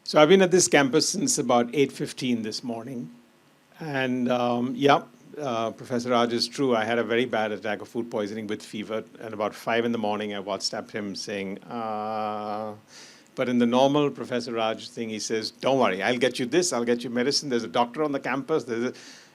So I've been at this campus since about 8:15 this morning. And Professor Raj is true. I had a very bad attack of food poisoning with fever. And about 5 in the morning, I WhatsApped him saying, but in the normal Professor Raj thing, he says, don't worry, I'll get you this, I'll get you medicine. There's a doctor on the campus,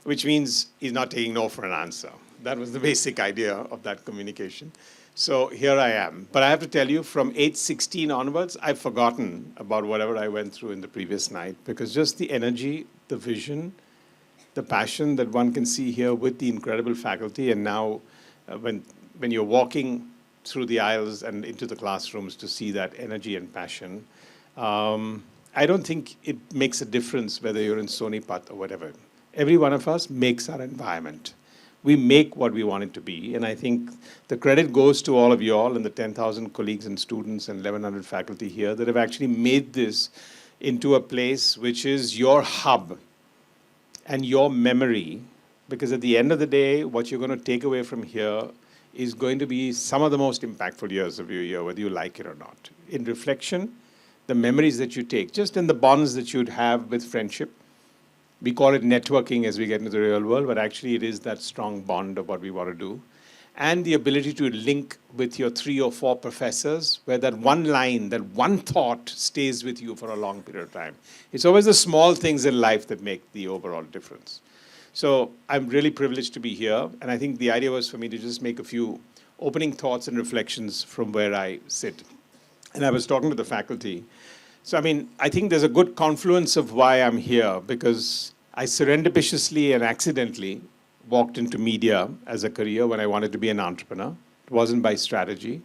which means he's not taking no for an answer. That was the basic idea of that communication. So here I am. But I have to tell you, from 8:16 onwards, I've forgotten about whatever I went through in the previous night, because just the energy, the vision, the passion that one can see here with the incredible faculty, and now when you're walking through the aisles and into the classrooms to see that energy and passion, I don't think it makes a difference whether you're in Sonipat or whatever. Every one of us makes our environment. We make what we want it to be, and I think the credit goes to all of you all and the 10,000 colleagues and students and 1,100 faculty here that have actually made this into a place which is your hub and your memory, because at the end of the day, what you're going to take away from here is going to be some of the most impactful years of your year, whether you like it or not. In reflection, the memories that you take, just in the bonds that you'd have with friendship. We call it networking as we get into the real world, but actually it is that strong bond of what we want to do. And the ability to link with your 3 or 4 professors, where that one line, that one thought stays with you for a long period of time. It's always the small things in life that make the overall difference. So I'm really privileged to be here, and I think the idea was for me to just make a few opening thoughts and reflections from where I sit. And I was talking to the faculty. So, I mean, I think there's a good confluence of why I'm here, because I surreptitiously and accidentally walked into media as a career when I wanted to be an entrepreneur. It wasn't by strategy.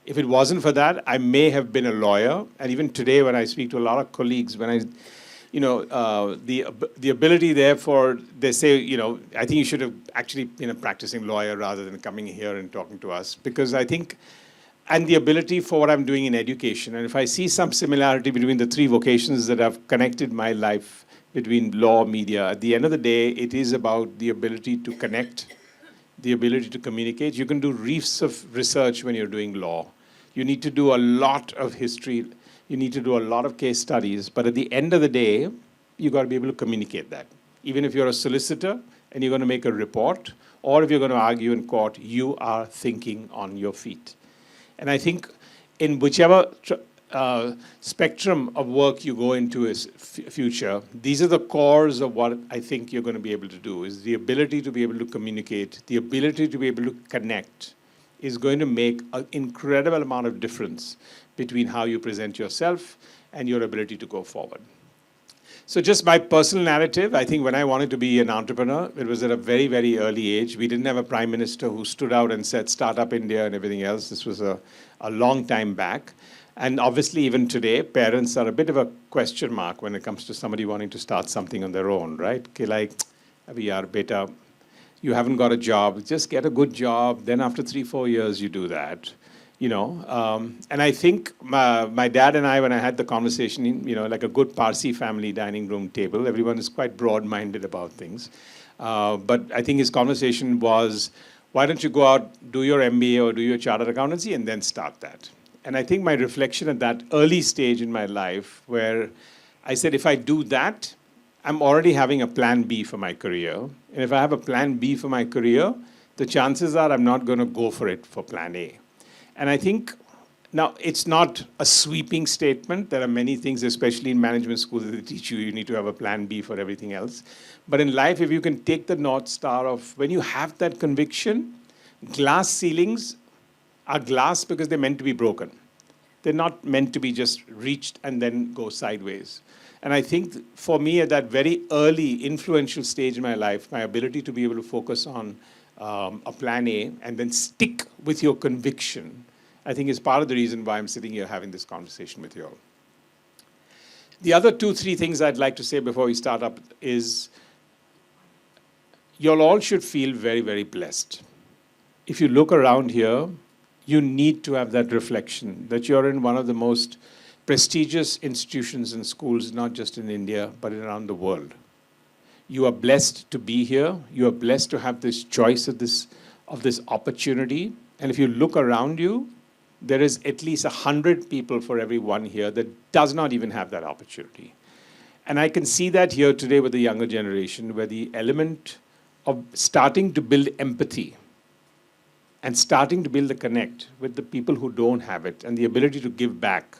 If it wasn't for that, I may have been a lawyer. And even today, when I speak to a lot of colleagues, when the ability therefore, they say, I think you should have actually been a practicing lawyer rather than coming here and talking to us, because I think, and the ability for what I'm doing in education. And if I see some similarity between the 3 vocations that have connected my life between law, media, at the end of the day, it is about the ability to connect, the ability to communicate. You can do reefs of research when you're doing law. You need to do a lot of history. You need to do a lot of case studies. But at the end of the day, you got to be able to communicate that. Even if you're a solicitor and you're going to make a report, or if you're going to argue in court, you are thinking on your feet. And I think in whichever spectrum of work you go into is future, these are the cores of what I think you're going to be able to do, is the ability to be able to communicate, the ability to be able to connect is going to make an incredible amount of difference between how you present yourself and your ability to go forward. So just my personal narrative, I think when I wanted to be an entrepreneur, it was at a very, very early age. We didn't have a prime minister who stood out and said, start up India and everything else. This was a long time back. And obviously, even today, parents are a bit of a question mark when it comes to somebody wanting to start something on their own, right? Okay, like, abhi yaar, beta, you haven't got a job, just get a good job. Then after 3-4 years, you do that. And I think my dad and I, when I had the conversation, like a good Parsi family dining room table, everyone is quite broad-minded about things. But I think his conversation was, why don't you go out, do your MBA or do your chartered accountancy, and then start that. And I think my reflection at that early stage in my life, where I said, if I do that, I'm already having a plan B for my career. And if I have a plan B for my career, the chances are I'm not going to go for it for plan A. And I think, now, it's not a sweeping statement. There are many things, especially in management schools, that they teach you need to have a plan B for everything else. But in life, if you can take the North Star of when you have that conviction, glass ceilings are glass because they're meant to be broken. They're not meant to be just reached and then go sideways. And I think for me, at that very early, influential stage in my life, my ability to be able to focus on a plan A and then stick with your conviction, I think is part of the reason why I'm sitting here having this conversation with you all. The other 2-3 things I'd like to say before we start up is, you all should feel very, very blessed. If you look around here, you need to have that reflection that you're in one of the most prestigious institutions and schools, not just in India, but around the world. You are blessed to be here. You are blessed to have this choice of this opportunity. And if you look around you, there is at least 100 people for every one here that does not even have that opportunity. And I can see that here today with the younger generation, where the element of starting to build empathy and starting to build a connect with the people who don't have it and the ability to give back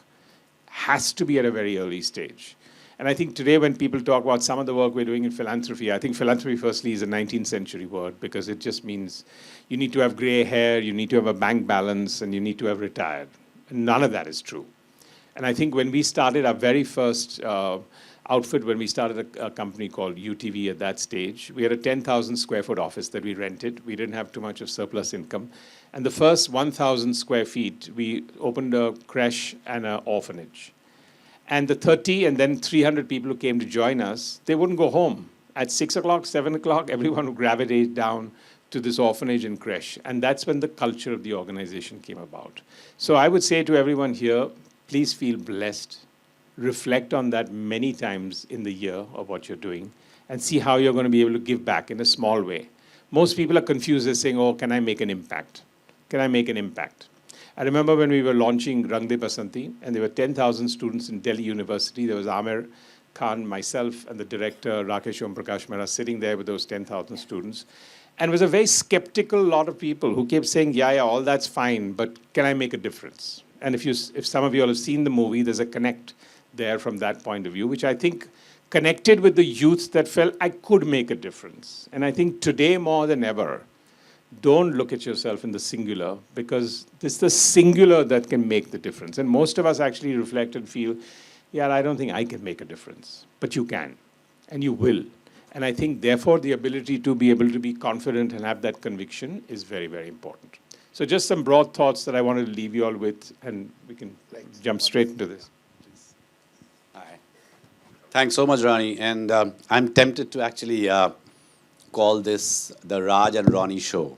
has to be at a very early stage. And I think today when people talk about some of the work we're doing in philanthropy, I think philanthropy firstly is a 19th century word because it just means you need to have gray hair, you need to have a bank balance, and you need to have retired. And none of that is true. And I think when we started our very first outfit, when we started a company called UTV at that stage, we had a 10,000 square foot office that we rented. We didn't have too much of surplus income. And the first 1,000 square feet, we opened a creche and an orphanage. And the 30 and then 300 people who came to join us, they wouldn't go home. At 6 o'clock, 7 o'clock, everyone would gravitate down to this orphanage and creche. And that's when the culture of the organization came about. So I would say to everyone here, please feel blessed. Reflect on that many times in the year of what you're doing and see how you're going to be able to give back in a small way. Most people are confused. They're saying, oh, can I make an impact? Can I make an impact? I remember when we were launching Rang De Basanti, and there were 10,000 students in Delhi University. There was Amir Khan, myself, and the director, Rakesh Om Prakash Mehra, sitting there with those 10,000 students. And it was a very skeptical lot of people who kept saying, yeah, all that's fine, but can I make a difference? And if some of you all have seen the movie, there's a connect there from that point of view, which I think connected with the youth that felt I could make a difference. And I think today more than ever, don't look at yourself in the singular because it's the singular that can make the difference. And most of us actually reflect and feel, yeah, I don't think I can make a difference, but you can, and you will. And I think therefore the ability to be able to be confident and have that conviction is very, very important. So just some broad thoughts that I wanted to leave you all with, and we can jump straight into this. Thanks so much, Ronnie. And I'm tempted to actually call this the Raj and Ronnie show.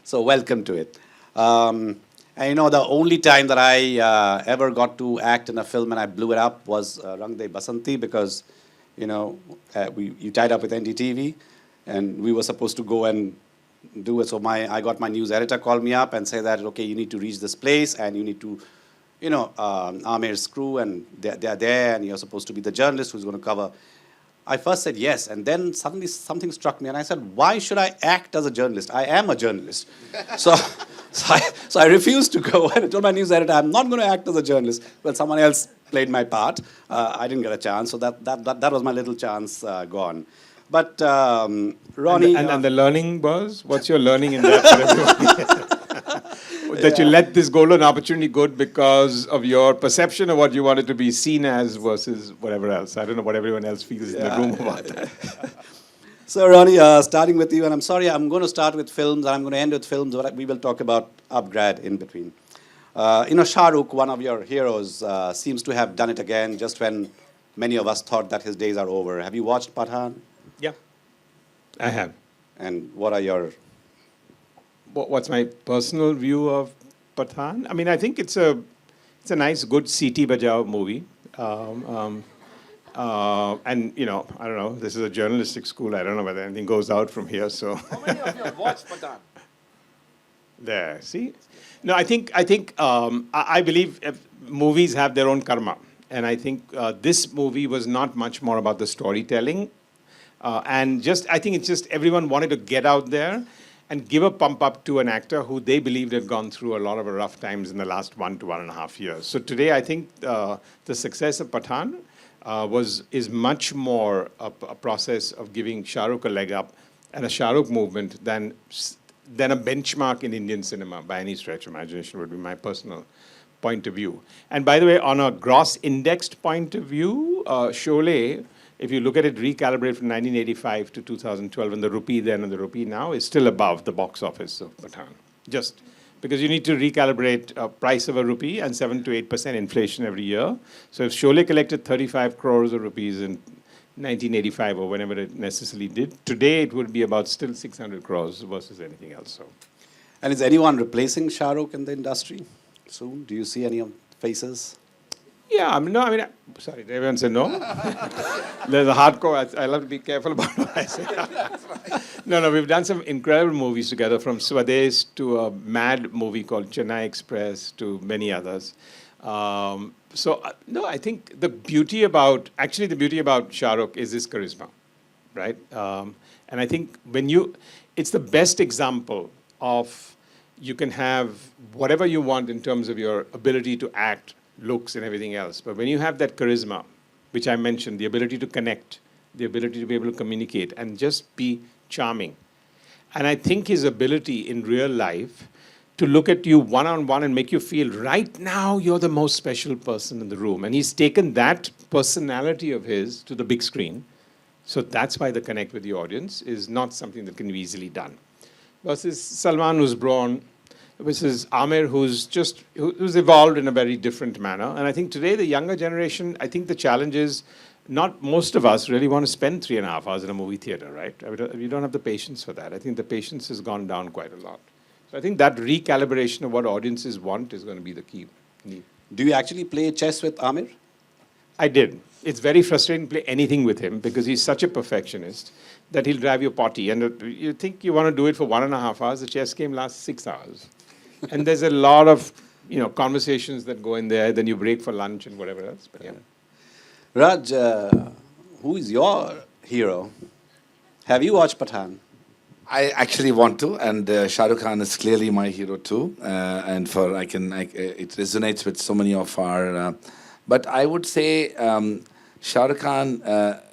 So welcome to it. And you know, the only time that I ever got to act in a film and I blew it up was Rang De Basanti because, you know, you tied up with NDTV and we were supposed to go and do it. So I got my news editor call me up and say that, okay, you need to reach this place and you need to, you know, Amir's crew, and they're there, and you're supposed to be the journalist who's going to cover. I first said yes, and then suddenly something struck me, and I said, why should I act as a journalist? I am a journalist. so I refused to go, and I told my news editor, I'm not going to act as a journalist. Well, someone else played my part. I didn't get a chance, so that was my little chance gone. But Ronnie... And the learning was? What's your learning in that? That you let this golden opportunity go because of your perception of what you wanted to be seen as versus whatever else. I don't know what everyone else feels in the room about that. So Ronnie, starting with you, and I'm sorry, I'm going to start with films and I'm going to end with films, but we will talk about Upgrad in between. You know, Shah Rukh, one of your heroes, seems to have done it again just when many of us thought that his days are over. Have you watched Pathaan? Yeah, I have. And what are your... What's my personal view of Pathaan? I mean, I think it's a nice, good Siti Bajao movie. And, you know, I don't know, this is a journalistic school. I don't know whether anything goes out from here, so. How many of you have watched Pathaan? There, see? No, I believe movies have their own karma. And I think this movie was not much more about the storytelling. And just, I think it's just everyone wanted to get out there and give a pump up to an actor who they believed had gone through a lot of rough times in the last 1 to 1.5 years. So today, I think the success of Pathaan is much more a process of giving Shah Rukh a leg up and a Shah Rukh movement than a benchmark in Indian cinema by any stretch of imagination would be my personal point of view. And by the way, on a gross indexed point of view, Sholay, if you look at it recalibrated from 1985 to 2012, and the rupee then and the rupee now is still above the box office of Pathaan. Just because you need to recalibrate price of a rupee and 7 to 8% inflation every year. So if Sholay collected 35 crores of rupees in 1985 or whenever it necessarily did, today it would be about still 600 crores versus anything else. So. And is anyone replacing Shah Rukh in the industry soon? Do you see any faces? Yeah, sorry, everyone said no. There's a hardcore, I love to be careful about what I say. No, we've done some incredible movies together, from Swades to a mad movie called Chennai Express to many others. No, I think the beauty about Shah Rukh is his charisma, right? And I think it's the best example of you can have whatever you want in terms of your ability to act, looks, and everything else. But when you have that charisma, which I mentioned, the ability to connect, the ability to be able to communicate, and just be charming. And I think his ability in real life to look at you one-on-one and make you feel right now you're the most special person in the room. And he's taken that personality of his to the big screen. So that's why the connect with the audience is not something that can be easily done. Versus Salman, who's brawn, versus Amir, who's evolved in a very different manner. And I think today, the younger generation, I think the challenge is not most of us really want to spend 3.5 hours in a movie theater, right? We don't have the patience for that. I think the patience has gone down quite a lot. So I think that recalibration of what audiences want is going to be the key need. Do you actually play chess with Amir? I did. It's very frustrating to play anything with him because he's such a perfectionist that he'll drive you potty. And you think you want to do it for 1.5 hours, the chess game lasts 6 hours. And there's a lot of conversations that go in there, then you break for lunch and whatever else. But yeah. Raj, who is your hero? Have you watched Pathaan? I actually want to, and Shah Rukh Khan is clearly my hero too. And it resonates with so many of our. But I would say Shah Rukh Khan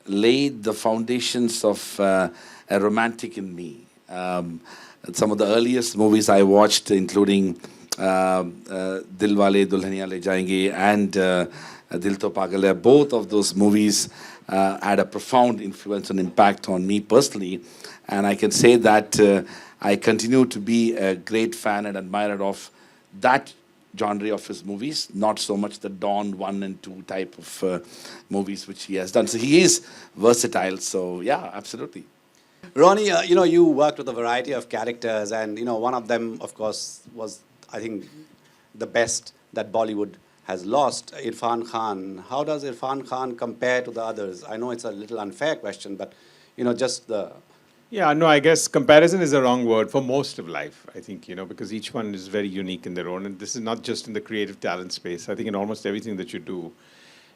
laid the foundations of a romantic in me. Some of the earliest movies I watched, including Dilwale Dulhaniya Le Jayenge and Dil To Pagal Hai, both of those movies had a profound influence and impact on me personally. And I can say that I continue to be a great fan and admirer of that genre of his movies, not so much the Dawn 1 and 2 type of movies which he has done. So he is versatile. So yeah, absolutely. Ronnie, you worked with a variety of characters, and one of them, of course, was, I think, the best that Bollywood has lost, Irfan Khan. How does Irfan Khan compare to the others? I know it's a little unfair question, but just the... Yeah, no, I guess comparison is the wrong word for most of life, I think, because each one is very unique in their own. And this is not just in the creative talent space. I think in almost everything that you do,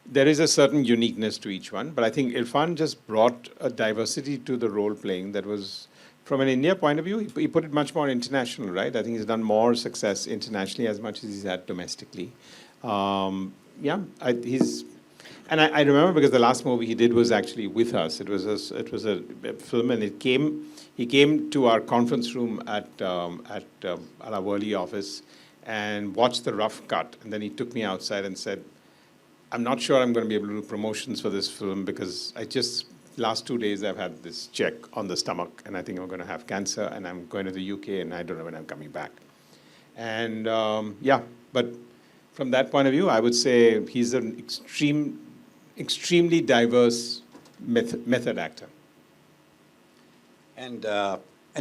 there is a certain uniqueness to each one. But I think Irfan just brought a diversity to the role playing that was, from an India point of view, he put it much more international, right? I think he's done more success internationally as much as he's had domestically. And I remember because the last movie he did was actually with us. It was a film, and he came to our conference room at our Worli office and watched the rough cut. And then he took me outside and said, I'm not sure I'm going to be able to do promotions for this film because last 2 days I've had this check on the stomach and I think I'm going to have cancer and I'm going to the UK and I don't know when I'm coming back. And but from that point of view, I would say he's an extremely diverse method actor. And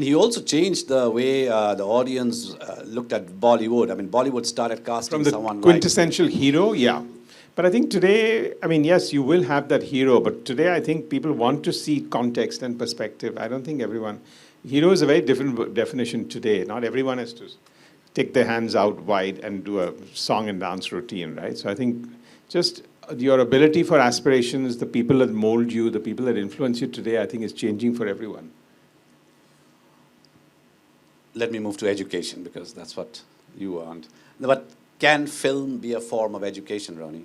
he also changed the way the audience looked at Bollywood. I mean, Bollywood started casting someone From the quintessential hero, yeah. But I think today, yes, you will have that hero, but today I think people want to see context and perspective. I don't think hero is a very different definition today. Not everyone has to take their hands out wide and do a song and dance routine, right? So I think just your ability for aspirations, the people that mold you, the people that influence you today, I think is changing for everyone. Let me move to education because that's what you want. But can film be a form of education, Ronnie?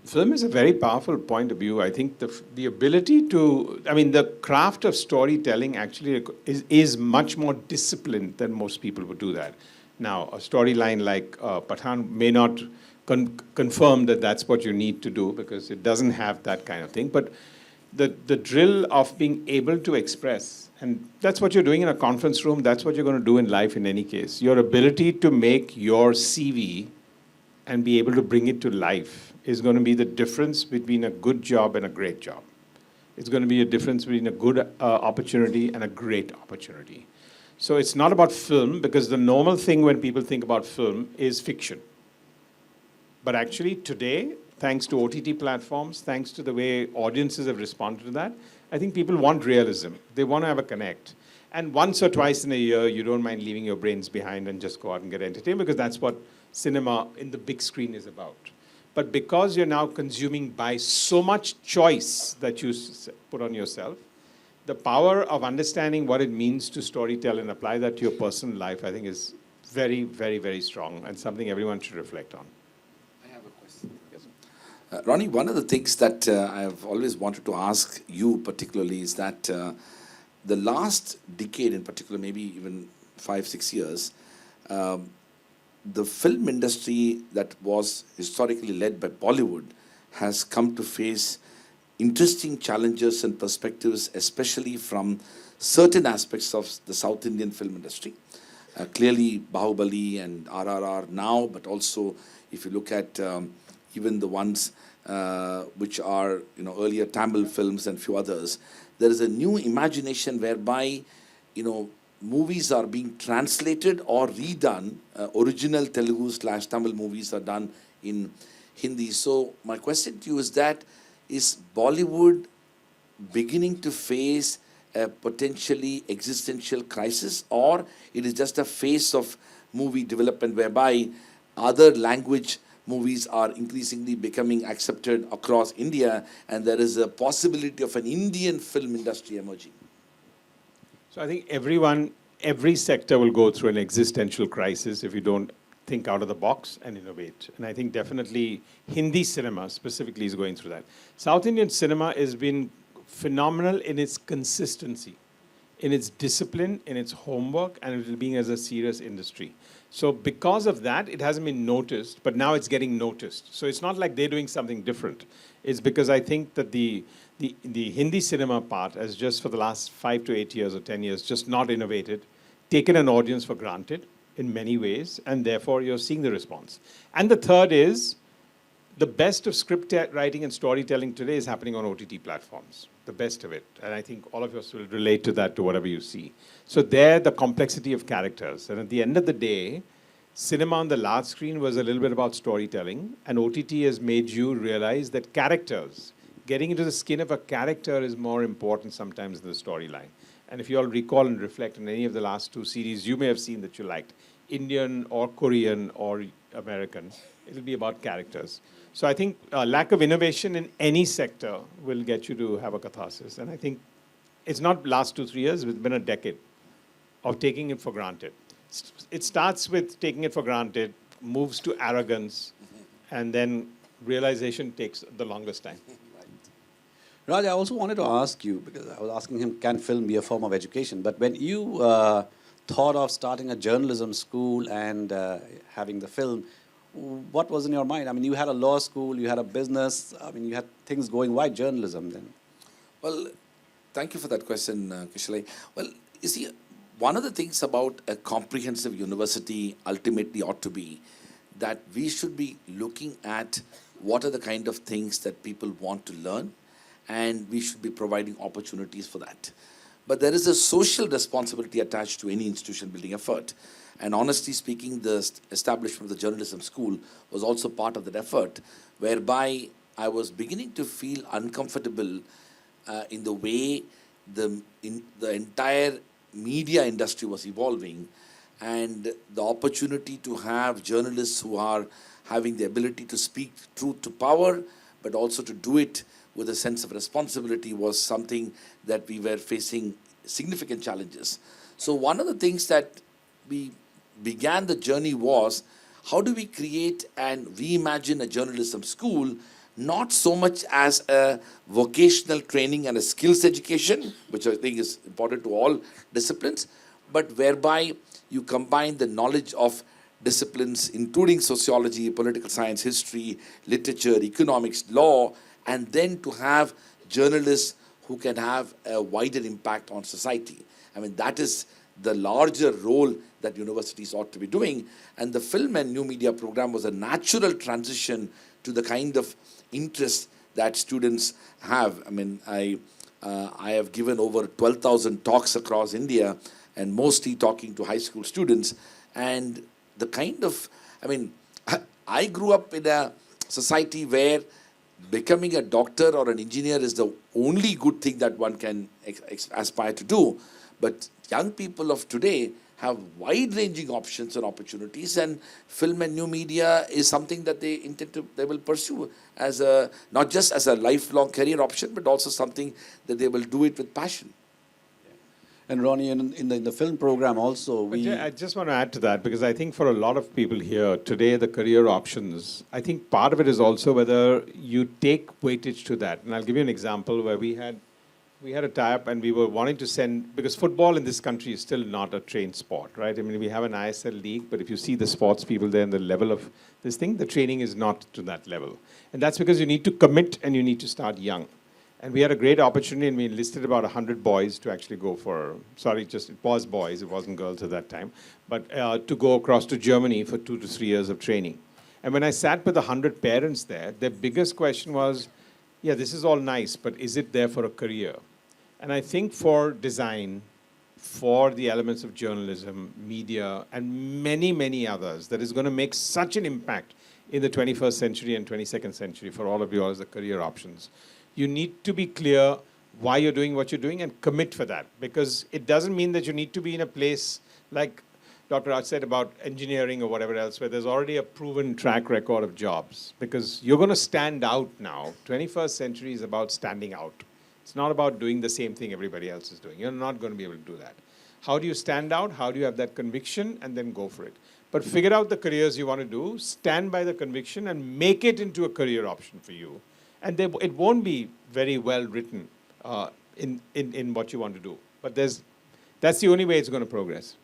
Film is a very powerful point of view. I think the ability the craft of storytelling actually is much more disciplined than most people would do that. Now, a storyline like Pathaan may not confirm that that's what you need to do because it doesn't have that kind of thing. But the drill of being able to express, and that's what you're doing in a conference room, that's what you're going to do in life in any case. Your ability to make your CV and be able to bring it to life is going to be the difference between a good job and a great job. It's going to be a difference between a good opportunity and a great opportunity. So it's not about film because the normal thing when people think about film is fiction. But actually today, thanks to OTT platforms, thanks to the way audiences have responded to that, I think people want realism. They want to have a connect. And once or twice in a year, you don't mind leaving your brains behind and just go out and get entertained, because that's what cinema in the big screen is about. But because you're now consuming by so much choice that you put on yourself, the power of understanding what it means to storytell and apply that to your personal life, I think, is very, very, very strong, and something everyone should reflect on. I have a question. Yes. Ronnie, one of the things that I've always wanted to ask you particularly is that the last decade in particular, maybe even 5-6 years, the film industry that was historically led by Bollywood has come to face interesting challenges and perspectives, especially from certain aspects of the South Indian film industry. Clearly, Bahubali and RRR now, but also if you look at even the ones which are earlier Tamil films and few others, there is a new imagination whereby movies are being translated or redone. Original Telugu/Tamil movies are done in Hindi. So my question to you is that, is Bollywood beginning to face a potentially existential crisis, or it is just a phase of movie development whereby other language movies are increasingly becoming accepted across India, and there is a possibility of an Indian film industry emerging? So I think every sector will go through an existential crisis if you don't think out of the box and innovate. And I think definitely Hindi cinema specifically is going through that. South Indian cinema has been phenomenal in its consistency, in its discipline, in its homework, and it being as a serious industry. So because of that, it hasn't been noticed, but now it's getting noticed. So it's not like they're doing something different. It's because I think that the Hindi cinema part has just for the last 5 to 8 years or 10 years just not innovated, taken an audience for granted in many ways, and therefore you're seeing the response. And the third is, the best of script writing and storytelling today is happening on OTT platforms, the best of it. And I think all of us will relate to that, to whatever you see. So there, the complexity of characters. And at the end of the day, cinema on the large screen was a little bit about storytelling, and OTT has made you realize that characters, getting into the skin of a character is more important sometimes than the storyline. And if you all recall and reflect on any of the last 2 series you may have seen that you liked, Indian or Korean or American, it'll be about characters. So I think lack of innovation in any sector will get you to have a catharsis. And I think it's not last 2-3 years, it's been a decade of taking it for granted. It starts with taking it for granted, moves to arrogance, and then realization takes the longest time. Raj, I also wanted to ask you, because I was asking him, can film be a form of education? But when you thought of starting a journalism school and having the film, what was in your mind? I mean, you had a law school, you had a business, I mean, you had things going. Why journalism then? Well, thank you for that question, Kishalai. Well, you see, one of the things about a comprehensive university ultimately ought to be that we should be looking at what are the kind of things that people want to learn, and we should be providing opportunities for that. But there is a social responsibility attached to any institution building effort. And honestly speaking, the establishment of the journalism school was also part of that effort, whereby I was beginning to feel uncomfortable in the way the entire media industry was evolving, and the opportunity to have journalists who are having the ability to speak truth to power, but also to do it with a sense of responsibility was something that we were facing significant challenges. So one of the things that we began the journey was, how do we create and reimagine a journalism school, not so much as a vocational training and a skills education, which I think is important to all disciplines, but whereby you combine the knowledge of disciplines, including sociology, political science, history, literature, economics, law, and then to have journalists who can have a wider impact on society. I mean, that is the larger role that universities ought to be doing. And the film and new media program was a natural transition to the kind of interest that students have. I mean, I have given over 12,000 talks across India, and mostly talking to high school students. And the kind of, I mean, I grew up in a society where becoming a doctor or an engineer is the only good thing that one can aspire to do. But young people of today have wide-ranging options and opportunities, and film and new media is something that they will pursue as a, not just as a lifelong career option, but also something that they will do it with passion. And Ronnie, in the film program also, I just want to add to that, because I think for a lot of people here today, the career options, I think part of it is also whether you take weightage to that. And I'll give you an example where we had a tie-up and we were wanting to send, because football in this country is still not a trained sport, right? I mean, we have an ISL league, but if you see the sports people there and the level of this thing, the training is not to that level. And that's because you need to commit and you need to start young. And we had a great opportunity, and we enlisted about 100 boys to actually go for, it was boys, it wasn't girls at that time, but to go across to Germany for 2 to 3 years of training. And when I sat with 100 parents there, their biggest question was, yeah, this is all nice, but is it there for a career? And I think for design, for the elements of journalism, media, and many, many others, that is going to make such an impact in the 21st century and 22nd century for all of you all as the career options. You need to be clear why you're doing what you're doing and commit for that. Because it doesn't mean that you need to be in a place like Dr. Raj said about engineering or whatever else, where there's already a proven track record of jobs. Because you're going to stand out now. 21st century is about standing out. It's not about doing the same thing everybody else is doing. You're not going to be able to do that. How do you stand out? How do you have that conviction? And then go for it. But figure out the careers you want to do, stand by the conviction, and make it into a career option for you. And it won't be very well written in what you want to do. But that's the only way it's going to progress.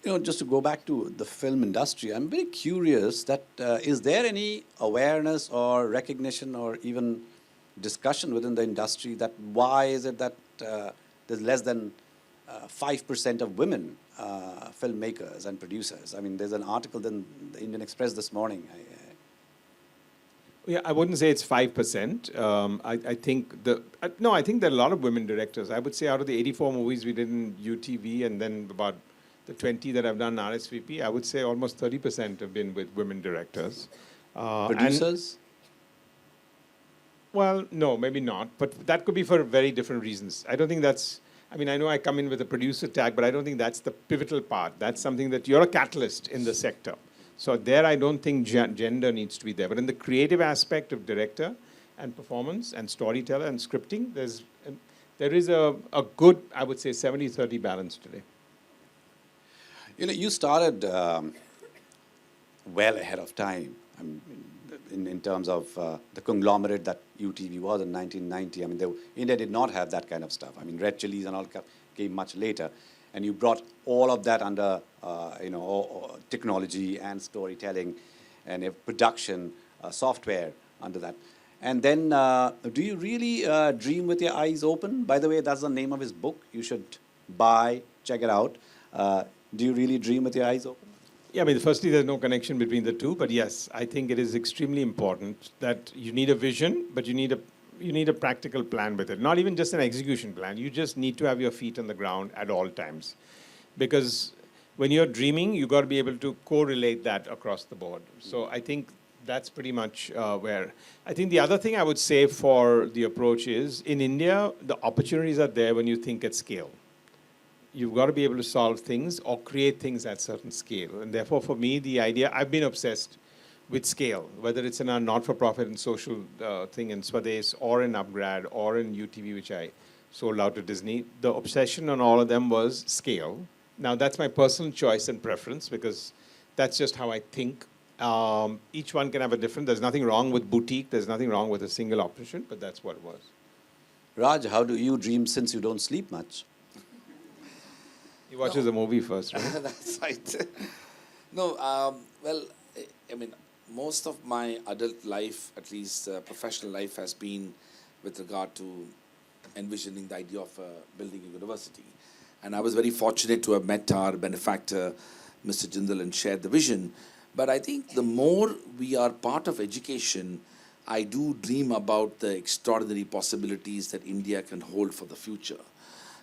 You know, just to go back to the film industry, I'm very curious that is there any awareness or recognition or even discussion within the industry that why is it that there's less than 5% of women filmmakers and producers? I mean, there's an article in the Indian Express this morning. Yeah, I wouldn't say it's 5%. I think I think there are a lot of women directors. I would say out of the 84 movies we did in UTV and then about the 20 that I've done in RSVP, I would say almost 30% have been with women directors. Producers? Well, no, maybe not. But that could be for very different reasons. I don't think that's, I mean, I know I come in with a producer tag, but I don't think that's the pivotal part. That's something that you're a catalyst in the sector. So there, I don't think gender needs to be there. But in the creative aspect of director and performance and storyteller and scripting, there is a good, I would say, 70-30 balance today. You know, you started well ahead of time in terms of the conglomerate that UTV was in 1990. I mean, India did not have that kind of stuff. I mean, Red Chillies and all came much later. And you brought all of that under, technology and storytelling and production, software under that. And then, do you really dream with your eyes open? By the way, that's the name of his book. You should check it out. Do you really dream with your eyes open? Yeah, I mean, firstly, there's no connection between the two. But yes, I think it is extremely important that you need a vision, but you need a practical plan with it. Not even just an execution plan. You just need to have your feet on the ground at all times. Because when you're dreaming, you've got to be able to correlate that across the board. So I think that's pretty much where. I think the other thing I would say for the approach is, in India, the opportunities are there when you think at scale. You've got to be able to solve things or create things at certain scale. And therefore, for me, the idea, I've been obsessed with scale, whether it's in our not-for-profit and social thing in Swadesh or in Upgrad or in UTV, which I sold out to Disney. The obsession on all of them was scale. Now, that's my personal choice and preference because that's just how I think. Each one can have a different, there's nothing wrong with boutique, there's nothing wrong with a single operation, but that's what it was. Raj, how do you dream since you don't sleep much? He watches a movie first, right? That's right. No, well, I mean, most of my adult life, at least professional life, has been with regard to envisioning the idea of building a university. And I was very fortunate to have met our benefactor, Mr. Jindal, and shared the vision. But I think the more we are part of education, I do dream about the extraordinary possibilities that India can hold for the future.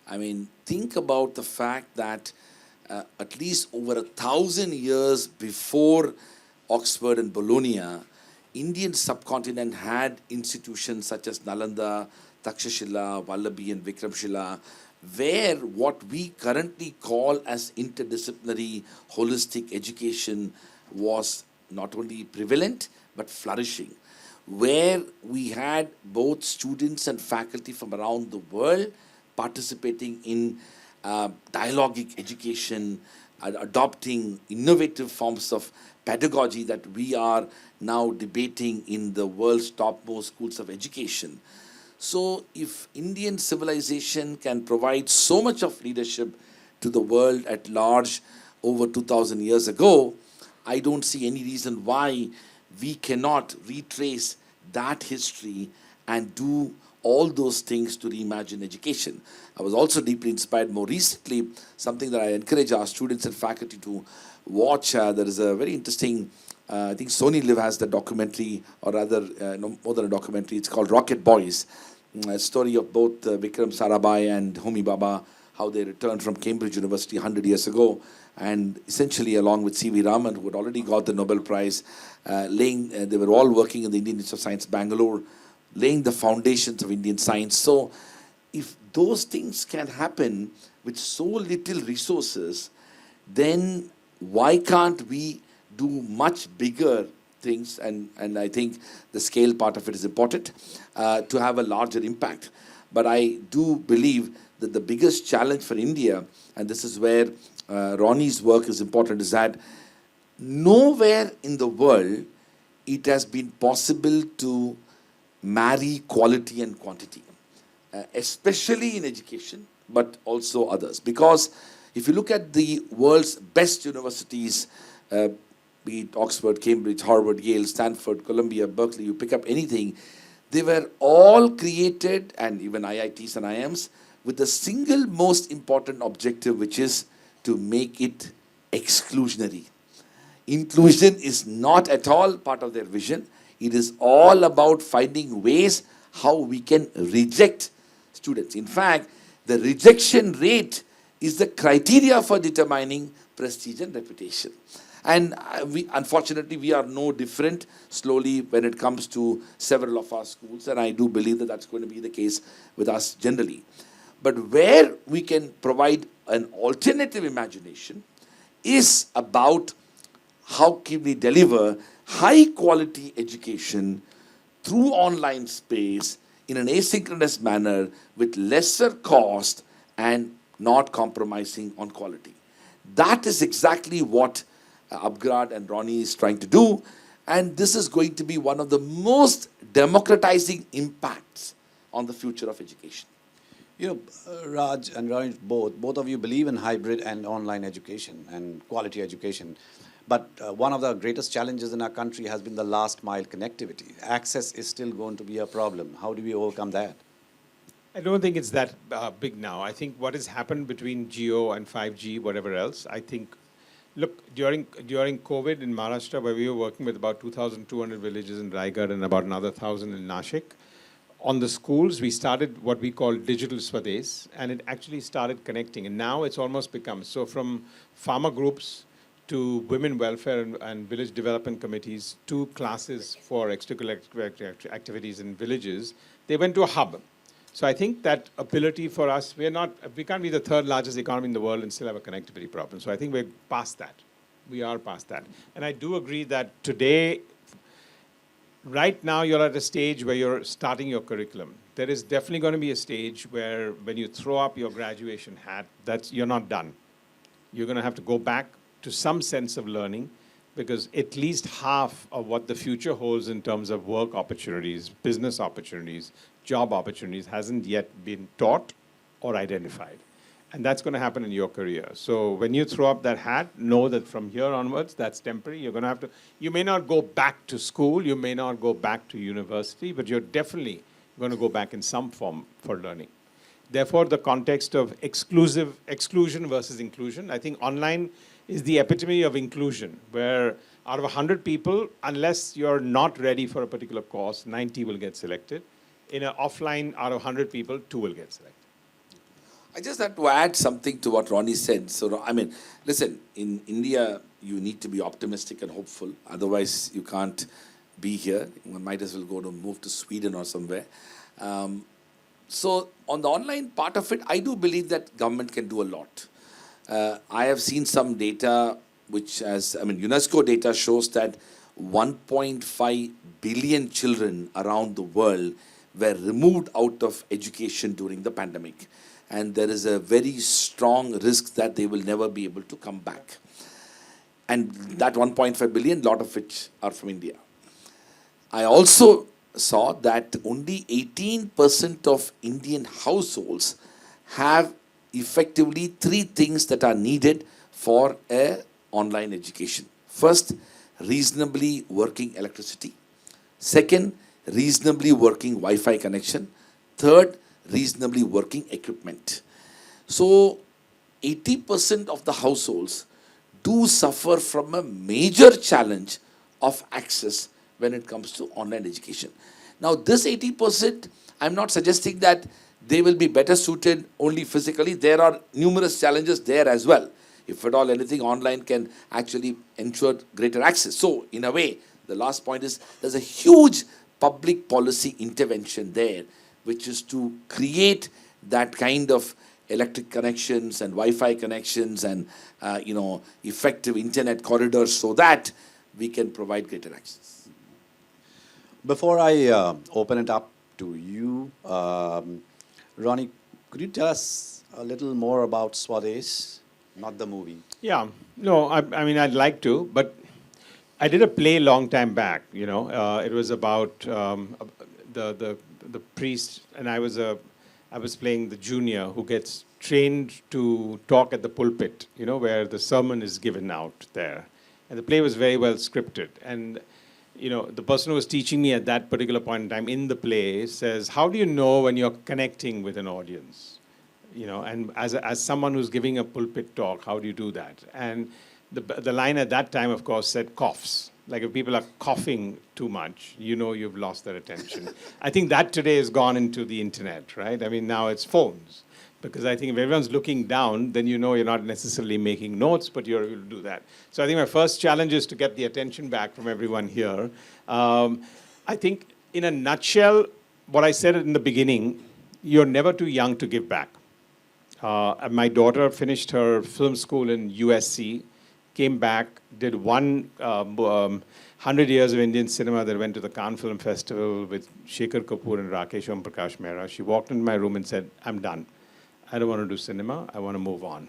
I mean, think about the fact that at least over 1,000 years before Oxford and Bologna, Indian subcontinent had institutions such as Nalanda, Takshashila, Vallabhi and Vikramshila, where what we currently call as interdisciplinary holistic education was not only prevalent but flourishing, where we had both students and faculty from around the world participating in dialogic education, adopting innovative forms of pedagogy that we are now debating in the world's topmost schools of education. So if Indian civilization can provide so much of leadership to the world at large over 2000 years ago, I don't see any reason why we cannot retrace that history and do all those things to reimagine education. I was also deeply inspired more recently, something that I encourage our students and faculty to watch. There is a very interesting, I think Sony Live has the documentary, or rather, no, more than a documentary, it's called Rocket Boys, a story of both Vikram Sarabhai and Homi Bhabha, how they returned from Cambridge University 100 years ago, and essentially along with C.V. Raman, who had already got the Nobel Prize, they were all working in the Indian Institute of Science, Bangalore, laying the foundations of Indian science. So if those things can happen with so little resources, then why can't we do much bigger things? And I think the scale part of it is important to have a larger impact. But I do believe that the biggest challenge for India, and this is where Ronnie's work is important, is that nowhere in the world it has been possible to marry quality and quantity, especially in education, but also others. Because if you look at the world's best universities, be it Oxford, Cambridge, Harvard, Yale, Stanford, Columbia, Berkeley, you pick up anything, they were all created, and even IITs and IIMs, with the single most important objective, which is to make it exclusionary. Inclusion is not at all part of their vision. It is all about finding ways how we can reject students. In fact, the rejection rate is the criteria for determining prestige and reputation. And unfortunately, we are no different slowly when it comes to several of our schools, and I do believe that that's going to be the case with us generally. But where we can provide an alternative imagination is about how can we deliver high quality education through online space in an asynchronous manner with lesser cost and not compromising on quality. That is exactly what Abgrad and Ronnie is trying to do, and this is going to be one of the most democratizing impacts on the future of education. You know, Raj and Ronnie, both of you believe in hybrid and online education and quality education. But one of the greatest challenges in our country has been the last mile connectivity. Access is still going to be a problem. How do we overcome that? I don't think it's that big now. I think what has happened between Jio and 5G, whatever else, I think, look, during COVID in Maharashtra, where we were working with about 2,200 villages in Raigad and about another 1,000 in Nashik, on the schools, we started what we call digital Swadesh, and it actually started connecting. And now it's almost become, so from farmer groups to women welfare and village development committees, to classes for extracurricular activities in villages, they went to a hub. So I think that ability for us, we can't be the third largest economy in the world and still have a connectivity problem. So I think we're past that. We are past that. And I do agree that today, right now you're at a stage where you're starting your curriculum. There is definitely going to be a stage where when you throw up your graduation hat, you're not done. You're going to have to go back to some sense of learning, because at least half of what the future holds in terms of work opportunities, business opportunities, job opportunities hasn't yet been taught or identified. And that's going to happen in your career. So when you throw up that hat, know that from here onwards, that's temporary. You're going to have to, you may not go back to school, you may not go back to university, but you're definitely going to go back in some form for learning. Therefore, the context of exclusion versus inclusion, I think online is the epitome of inclusion, where out of 100 people, unless you're not ready for a particular course, 90 will get selected. In an offline, out of 100 people, 2 will get selected. I just have to add something to what Ronnie said. So, I mean, listen, in India, you need to be optimistic and hopeful. Otherwise, you can't be here. One might as well go to move to Sweden or somewhere. So, on the online part of it, I do believe that government can do a lot. I have seen some data which has, I mean, UNESCO data shows that 1.5 billion children around the world were removed out of education during the pandemic. And there is a very strong risk that they will never be able to come back. And that 1.5 billion, lot of which are from India. I also saw that only 18% of Indian households have effectively three things that are needed for a online education. First, reasonably working electricity. Second, reasonably working Wi-Fi connection. Third, reasonably working equipment. So 80% of the households do suffer from a major challenge of access when it comes to online education. Now this 80%, I'm not suggesting that they will be better suited only physically. There are numerous challenges there as well. If at all anything, online can actually ensure greater access. So in a way, the last point is there's a huge public policy intervention there, which is to create that kind of electric connections and Wi-Fi connections and effective internet corridors so that we can provide greater access. Before I open it up to you, Ronnie, could you tell us a little more about Swades, not the movie? Yeah, no, I mean, I'd like to, but I did a play long time back, you know. It was about the priest, and I was playing the junior who gets trained to talk at the pulpit, you know, where the sermon is given out there. And the play was very well scripted. And, you know, the person who was teaching me at that particular point in time in the play says, how do you know when you're connecting with an audience? You know, and as someone who's giving a pulpit talk, how do you do that? And the line at that time, of course, said coughs. Like if people are coughing too much, you know you've lost their attention. I think that today has gone into the internet, right? I mean, now it's phones. Because I think if everyone's looking down, then you know you're not necessarily making notes, but you're able to do that. So I think my first challenge is to get the attention back from everyone here. I think in a nutshell, what I said in the beginning, you're never too young to give back. My daughter finished her film school in USC, came back, did 100 years of Indian cinema that went to the Cannes Film Festival with Shekhar Kapoor and Rakesh Om Prakash Mehra. She walked into my room and said, I'm done. I don't want to do cinema. I want to move on.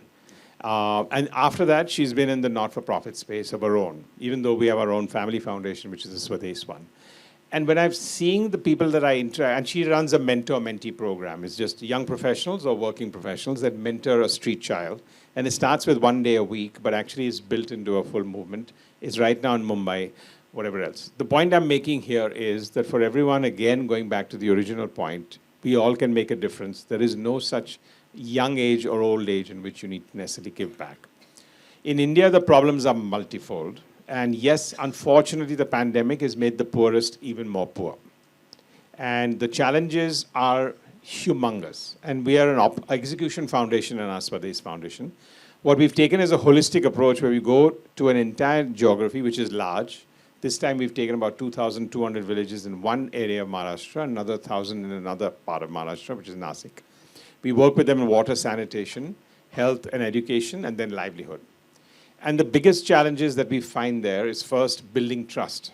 And after that, she's been in the not-for-profit space of her own, even though we have our own family foundation, which is the Swades one. And when I've seen the people that I interact, and she runs a mentor-mentee program. It's just young professionals or working professionals that mentor a street child. And it starts with 1 day a week, but actually is built into a full movement. It's right now in Mumbai, whatever else. The point I'm making here is that for everyone, again, going back to the original point, we all can make a difference. There is no such young age or old age in which you need to necessarily give back. In India, the problems are multifold. And yes, unfortunately, the pandemic has made the poorest even more poor. And the challenges are humongous. And we are an execution foundation in our Swades Foundation. What we've taken is a holistic approach where we go to an entire geography, which is large. This time we've taken about 2,200 villages in one area of Maharashtra, another 1,000 in another part of Maharashtra, which is Nasik. We work with them in water sanitation, health and education, and then livelihood. And the biggest challenges that we find there is first building trust.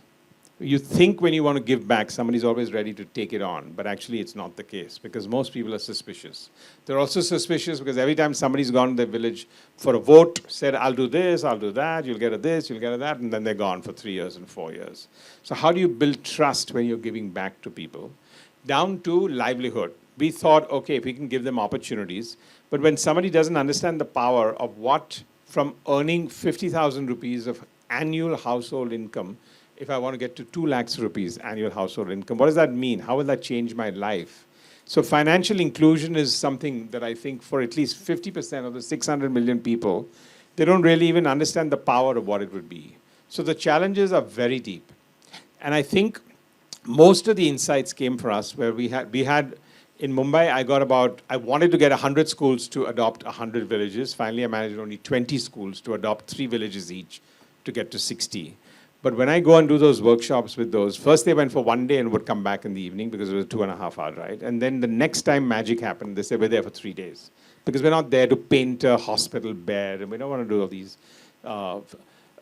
You think when you want to give back, somebody's always ready to take it on, but actually it's not the case because most people are suspicious. They're also suspicious because every time somebody's gone to their village for a vote, said, I'll do this, I'll do that, you'll get a this, you'll get a that, and then they're gone for 3 years and 4 years. So how do you build trust when you're giving back to people? Down to livelihood. We thought, okay, if we can give them opportunities, but when somebody doesn't understand the power of what, from earning 50,000 rupees of annual household income, if I want to get to 2 lakhs rupees annual household income, what does that mean? How will that change my life? So financial inclusion is something that I think for at least 50% of the 600 million people, they don't really even understand the power of what it would be. So the challenges are very deep. And I think most of the insights came for us where we had in Mumbai, I wanted to get 100 schools to adopt 100 villages. Finally, I managed only 20 schools to adopt 3 villages each to get to 60. But when I go and do those workshops with those, first they went for 1 day and would come back in the evening because it was a 2.5-hour ride. And then the next time magic happened, they said we're there for 3 days. Because we're not there to paint a hospital bed, and we don't want to do all these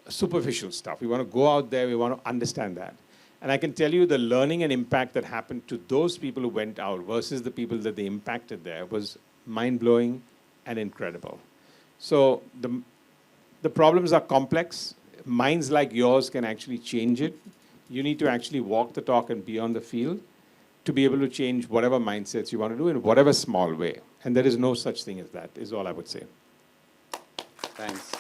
superficial stuff. We want to go out there, we want to understand that. And I can tell you the learning and impact that happened to those people who went out versus the people that they impacted there was mind-blowing and incredible. So the problems are complex. Minds like yours can actually change it. You need to actually walk the talk and be on the field to be able to change whatever mindsets you want to do in whatever small way. And there is no such thing as that, is all I would say. Thanks.